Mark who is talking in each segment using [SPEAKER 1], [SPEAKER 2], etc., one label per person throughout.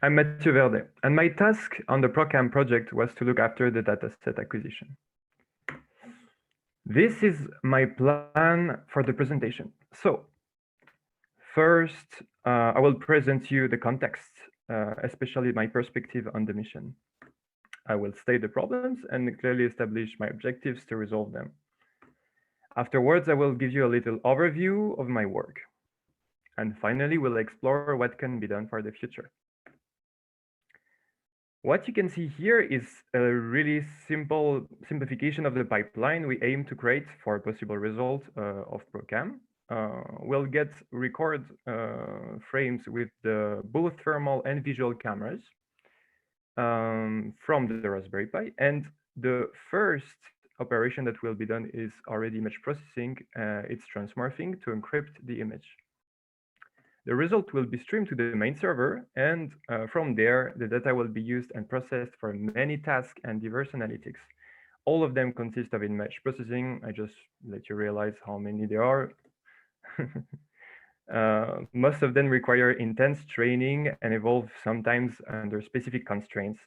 [SPEAKER 1] I'm Matthieu Verdet, and my task on the ProCam project was to look after the dataset acquisition. This is my plan for the presentation. So, first, I will present you the context, especially my perspective on the mission. I will state the problems and clearly establish my objectives to resolve them. Afterwards, I will give you a little overview of my work. And finally, we'll explore what can be done for the future. What you can see here is a really simple simplification of the pipeline we aim to create for a possible result of ProCam. We'll get record frames with both thermal and visual cameras from the Raspberry Pi. And the first operation that will be done is already image processing. It's transmorphing to encrypt the image. The result will be streamed to the main server, and from there, the data will be used and processed for many tasks and diverse analytics. All of them consist of image processing. I just let you realize how many there are. Most of them require intense training and evolve sometimes under specific constraints.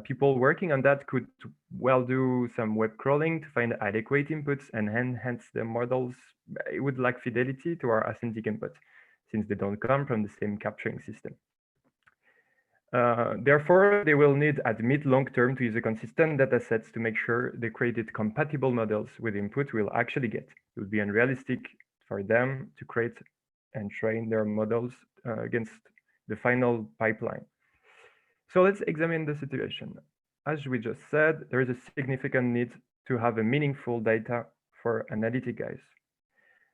[SPEAKER 1] People working on that could well do some web crawling to find adequate inputs and enhance the models. It would lack fidelity to our authentic input, since they don't come from the same capturing system. Therefore, they will need at mid long term to use a consistent data sets to make sure they created compatible models with input we'll actually get. It would be unrealistic for them to create and train their models against the final pipeline. So let's examine the situation. As we just said, there is a significant need to have a meaningful data for analytic guys.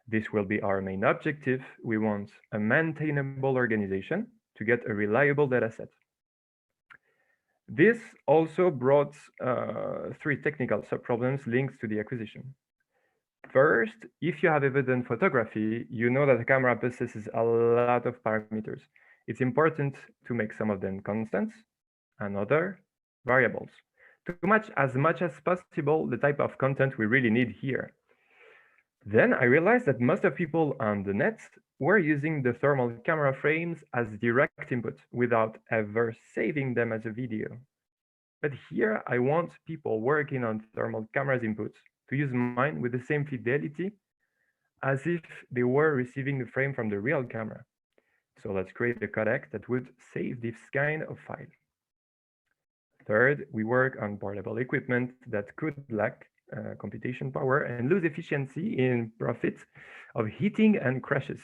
[SPEAKER 1] This will be our main objective. We want a maintainable organization to get a reliable data set. This also brought three technical sub-problems linked to the acquisition. First, if you have ever done photography, you know that the camera possesses a lot of parameters. It's important to make some of them constants and other variables to match as much as possible the type of content we really need here. Then I realized that most of people on the net were using the thermal camera frames as direct input without ever saving them as a video. But here I want people working on thermal cameras inputs to use mine with the same fidelity as if they were receiving the frame from the real camera. So let's create a codec that would save this kind of file. Third, we work on portable equipment that could lack computation power and lose efficiency in profit of heating and crashes.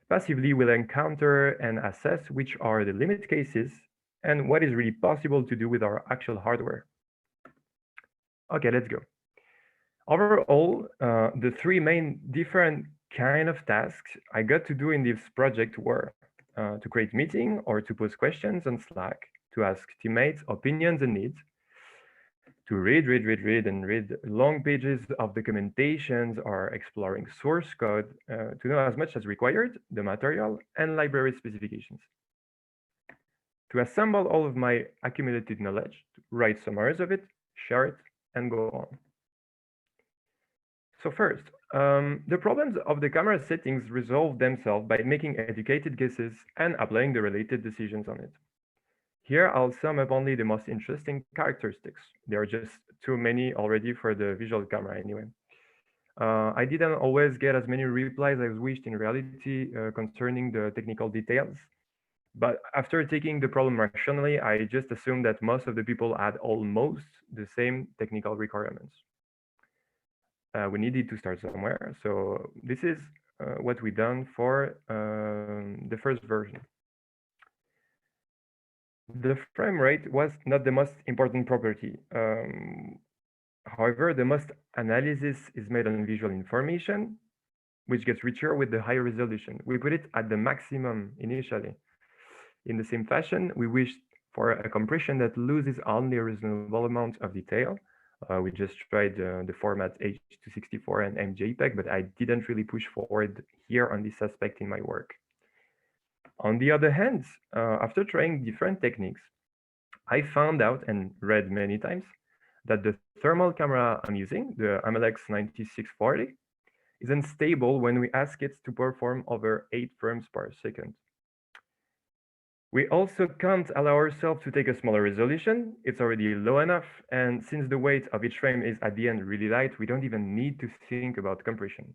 [SPEAKER 1] Passively, we'll encounter and assess which are the limit cases and what is really possible to do with our actual hardware. Okay, let's go. Overall, the three main different kind of tasks I got to do in this project were to create meeting or to post questions on Slack, to ask teammates opinions and needs, to read long pages of documentations or exploring source code to know as much as required, the material and library specifications. To assemble all of my accumulated knowledge, to write summaries of it, share it, and go on. So first, the problems of the camera settings resolve themselves by making educated guesses and applying the related decisions on it. Here, I'll sum up only the most interesting characteristics. There are just too many already for the visual camera anyway. I didn't always get as many replies as wished in reality concerning the technical details. But after taking the problem rationally, I just assumed that most of the people had almost the same technical requirements. We needed to start somewhere. So this is what we done for the first version. The frame rate was not the most important property. However, the most analysis is made on visual information, which gets richer with the higher resolution. We put it at the maximum initially. In the same fashion, we wished for a compression that loses only a reasonable amount of detail. We just tried the format H264 and MJPEG, but I didn't really push forward here on this aspect in my work. On the other hand, after trying different techniques, I found out and read many times that the thermal camera I'm using, the AMLX 9640, is unstable when we ask it to perform over 8 frames per second. We also can't allow ourselves to take a smaller resolution. It's already low enough. And since the weight of each frame is at the end really light, we don't even need to think about compression.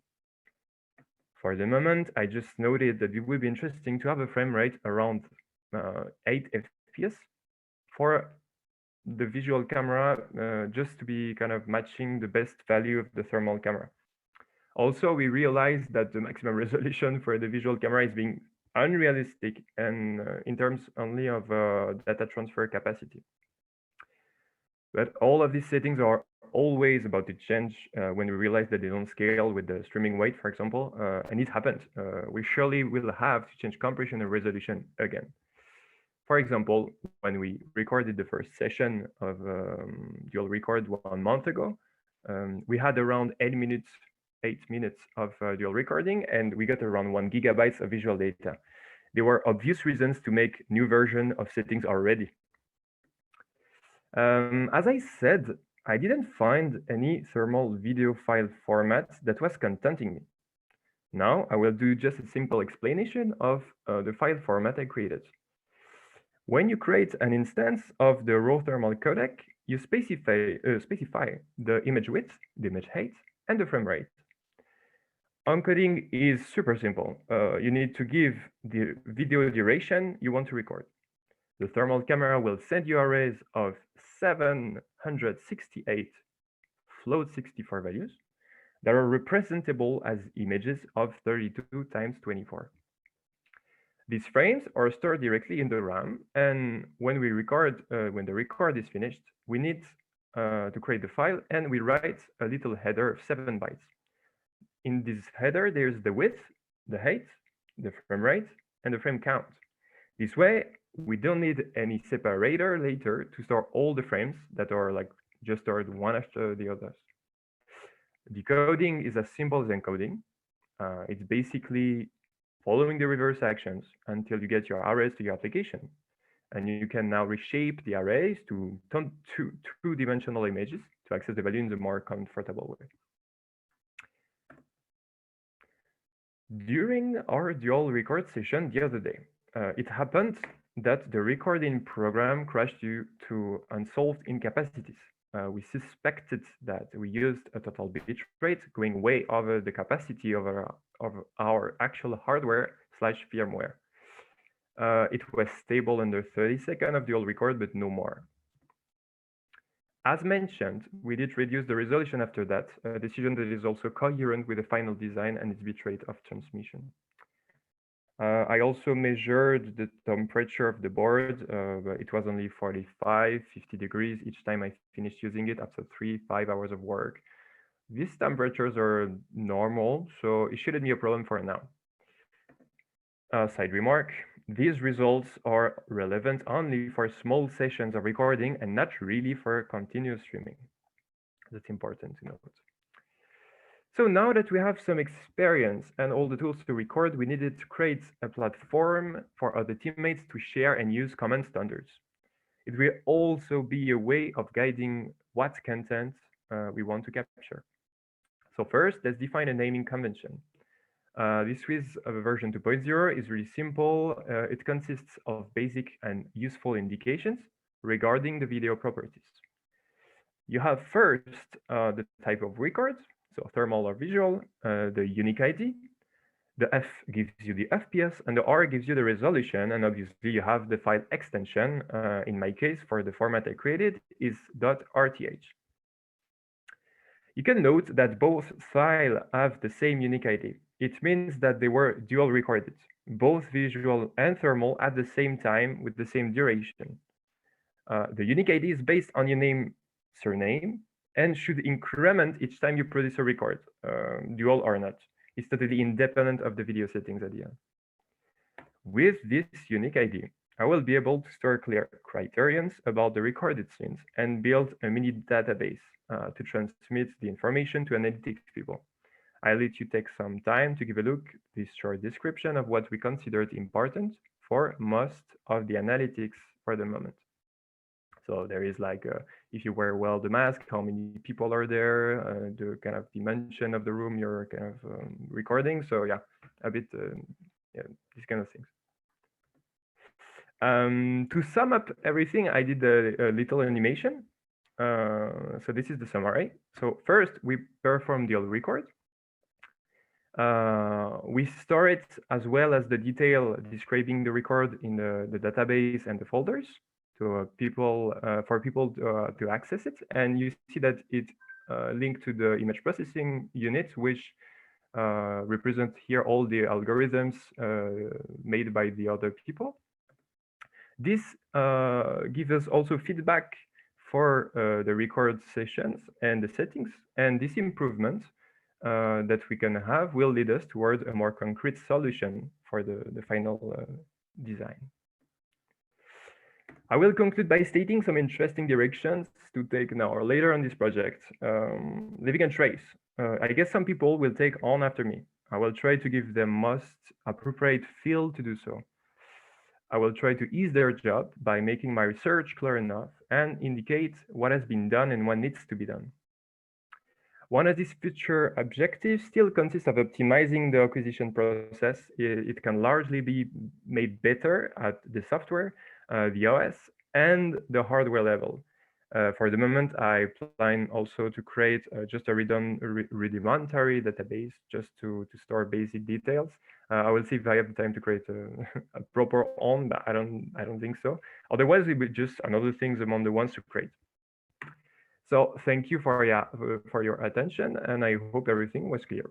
[SPEAKER 1] For the moment, I just noted that it would be interesting to have a frame rate around 8 FPS for the visual camera, just to be kind of matching the best value of the thermal camera. Also, we realized that the maximum resolution for the visual camera is being unrealistic and in terms only of data transfer capacity. But all of these settings are always about to change when we realize that they don't scale with the streaming weight, for example, and it happened. We surely will have to change compression and resolution again. For example, when we recorded the first session of dual record 1 month ago, we had around 8 minutes of dual recording, and we got around 1 gigabytes of visual data. There were obvious reasons to make new version of settings already. As I said, I didn't find any thermal video file format that was contenting me. Now I will do just a simple explanation of the file format I created. When you create an instance of the raw thermal codec, you specify the image width, the image height, and the frame rate. Encoding is super simple. You need to give the video duration you want to record. The thermal camera will send you arrays of 768 float 64 values that are representable as images of 32 times 24. These frames are stored directly in the RAM, and when we record, when the record is finished, we need to create the file, and we write a little header of 7 bytes. In this header, there's the width, the height, the frame rate, and the frame count. This way, we don't need any separator later to store all the frames that are like just stored one after the others. Decoding is as simple as encoding. It's basically following the reverse actions until you get your arrays to your application. And you can now reshape the arrays to two-dimensional images to access the value in the more comfortable way. During our dual record session the other day, it happened that the recording program crashed due to unsolved incapacities. We suspected that we used a total bit rate going way over the capacity of our actual hardware/firmware. It was stable under 30 seconds of dual record, but no more. As mentioned, we did reduce the resolution after that, a decision that is also coherent with the final design and its bitrate of transmission. I also measured the temperature of the board. But it was only 45, 50 degrees each time I finished using it after 3-5 hours of work. These temperatures are normal, so it shouldn't be a problem for now. Side remark, these results are relevant only for small sessions of recording and not really for continuous streaming. That's important to note. So now that we have some experience and all the tools to record, we needed to create a platform for other teammates to share and use common standards. It will also be a way of guiding what content we want to capture. So first, let's define a naming convention. This with version 2.0 is really simple. It consists of basic and useful indications regarding the video properties. You have first the type of record, so thermal or visual, the unique ID. The F gives you the FPS, and the R gives you the resolution, and obviously you have the file extension. In my case, for the format I created, is .rth. You can note that both files have the same unique ID. It means that they were dual recorded, both visual and thermal at the same time with the same duration. The unique ID is based on your name, surname, and should increment each time you produce a record, dual or not. It's totally independent of the video settings at the end. With this unique ID, I will be able to store clear criterions about the recorded scenes and build a mini database to transmit the information to analytics people. I'll let you take some time to give a look at this short description of what we considered important for most of the analytics for the moment. So there is like, if you wear well the mask, how many people are there, the kind of dimension of the room you're kind of recording. So yeah, a bit, yeah, these kind of things. To sum up everything, I did a little animation. So this is the summary. So first, we perform the old record. We store it as well as the detail describing the record in the database and the folders to for people to access it. And you see that it linked to the image processing unit, which represent here all the algorithms made by the other people. This gives us also feedback for the record sessions and the settings. And this improvement that we can have will lead us towards a more concrete solution for the final design. I will conclude by stating some interesting directions to take now or later on this project. Leaving a trace. I guess some people will take on after me. I will try to give them most appropriate field to do so. I will try to ease their job by making my research clear enough and indicate what has been done and what needs to be done. One of these future objectives still consists of optimizing the acquisition process. It can largely be made better at the software, the OS, and the hardware level. For the moment, I plan also to create just a rudimentary database just to store basic details. I will see if I have the time to create a proper one, but I don't think so. Otherwise, it will be just another things among the ones to create. So thank you for your attention, and I hope everything was clear.